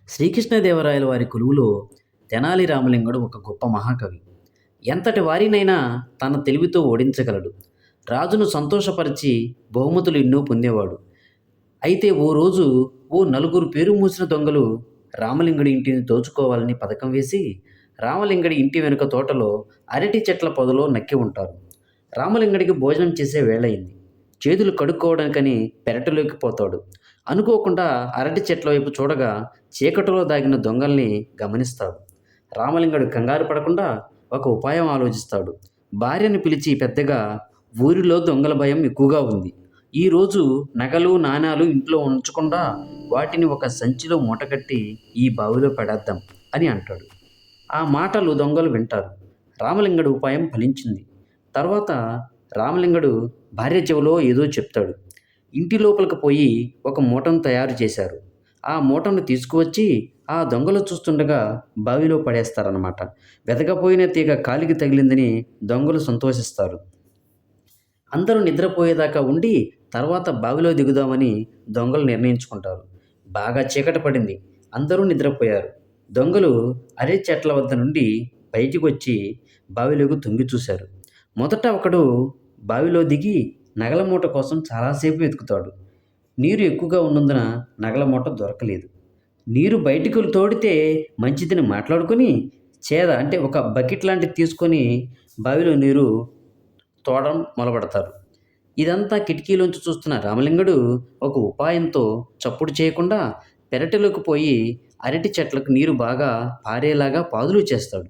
శ్రీకృష్ణదేవరాయల వారి కొలువులో తెనాలి రామలింగుడు ఒక గొప్ప మహాకవి. ఎంతటి వారినైనా తన తెలివితో ఓడించగలడు. రాజును సంతోషపరిచి బహుమతులు ఎన్నో పొందేవాడు. అయితే ఓ రోజు ఓ నలుగురు పేరు మూసిన దొంగలు రామలింగుడి ఇంటిని దోచుకోవాలని పథకం వేసి రామలింగడి ఇంటి వెనుక తోటలో అరటి చెట్ల పొదలో నక్కి ఉంటారు. రామలింగడికి భోజనం చేసే వేళయింది. చేతులు కడుక్కోవడానికని పెరటిలోకి పోతాడు. అనుకోకుండా అరటి చెట్ల వైపు చూడగా చీకటిలో దాగిన దొంగల్ని గమనిస్తాడు. రామలింగడు కంగారు పడకుండా ఒక ఉపాయం ఆలోచిస్తాడు. భార్యను పిలిచి పెద్దగా, ఊరిలో దొంగల భయం ఎక్కువగా ఉంది. ఈరోజు నగలు నాణాలు ఇంట్లో ఉంచకుండా వాటిని ఒక సంచిలో మూటకట్టి ఈ బావిలో పడేద్దాం అని అంటాడు. ఆ మాటలు దొంగలు వింటారు. రామలింగడు ఉపాయం ఫలించింది. తర్వాత రామలింగడు భార్య చెవిలో ఏదో చెప్తాడు. ఇంటి లోపలికి పోయి ఒక మూటను తయారు చేశారు. ఆ మూటను తీసుకువచ్చి ఆ దొంగలు చూస్తుండగా బావిలో పడేస్తారన్నమాట. వెతకపోయిన తీగ కాలికి తగిలిందని దొంగలు సంతోషిస్తారు. అందరూ నిద్రపోయేదాకా ఉండి తర్వాత బావిలో దిగుదామని దొంగలు నిర్ణయించుకుంటారు. బాగా చీకటి పడింది. అందరూ నిద్రపోయారు. దొంగలు అరే చెట్ల వద్ద నుండి బయటికి వచ్చి బావిలోకి తొంగి చూశారు. మొదట ఒకడు బావిలో దిగి నగల మూట కోసం చాలాసేపు వెతుకుతాడు. నీరు ఎక్కువగా ఉన్నందున నగల మూట దొరకలేదు. నీరు బయటికి తోడితే మంచిదని మాట్లాడుకొని అంటే ఒక బకెట్ లాంటిది తీసుకొని బావిలో నీరు తోడడం మొదలుపెడతారు. ఇదంతా కిటికీలోంచి చూస్తున్న రామలింగుడు ఒక ఉపాయంతో చప్పుడు చేయకుండా పెరటిలోకి పోయి అరటి చెట్లకు నీరు బాగా పారేలాగా పాదులు చేస్తాడు.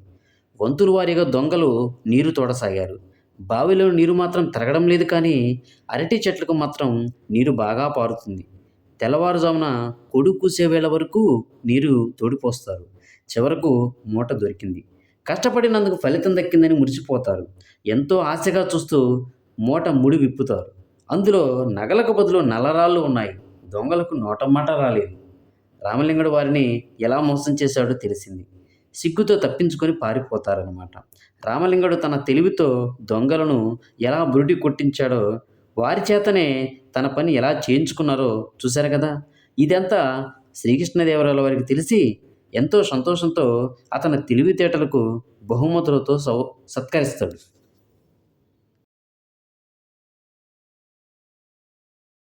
వంతుల వారీగా దొంగలు నీరు తోడసాగారు. బావిలో నీరు మాత్రం తిరగడం లేదు, కానీ అరటి చెట్లకు మాత్రం నీరు బాగా పారుతుంది. తెల్లవారుజామున కొడుకు కూసే వేళ వరకు నీరు తోడిపోస్తారు. చివరకు మూట దొరికింది. కష్టపడినందుకు ఫలితం దక్కిందని మురిసిపోతారు. ఎంతో ఆశగా చూస్తూ మూట ముడి విప్పుతారు. అందులో నగలకు బదులు నల్లరాళ్ళు ఉన్నాయి. దొంగలకు నోటమాట రాలేదు. రామలింగుడు వారిని ఎలా మోసం చేశాడో తెలిసింది. సిగ్గుతో తప్పించుకొని పారిపోతారనమాట. రామలింగుడు తన తెలివితో దొంగలను ఎలా బురిడి కొట్టించాడో, వారి చేతనే తన పని ఎలా చేయించుకున్నారో చూశారు కదా. ఇదంతా శ్రీకృష్ణదేవరాయల వారికి తెలిసి ఎంతో సంతోషంతో అతని తెలివితేటలకు బహుమతులతో సత్కరిస్తాడు.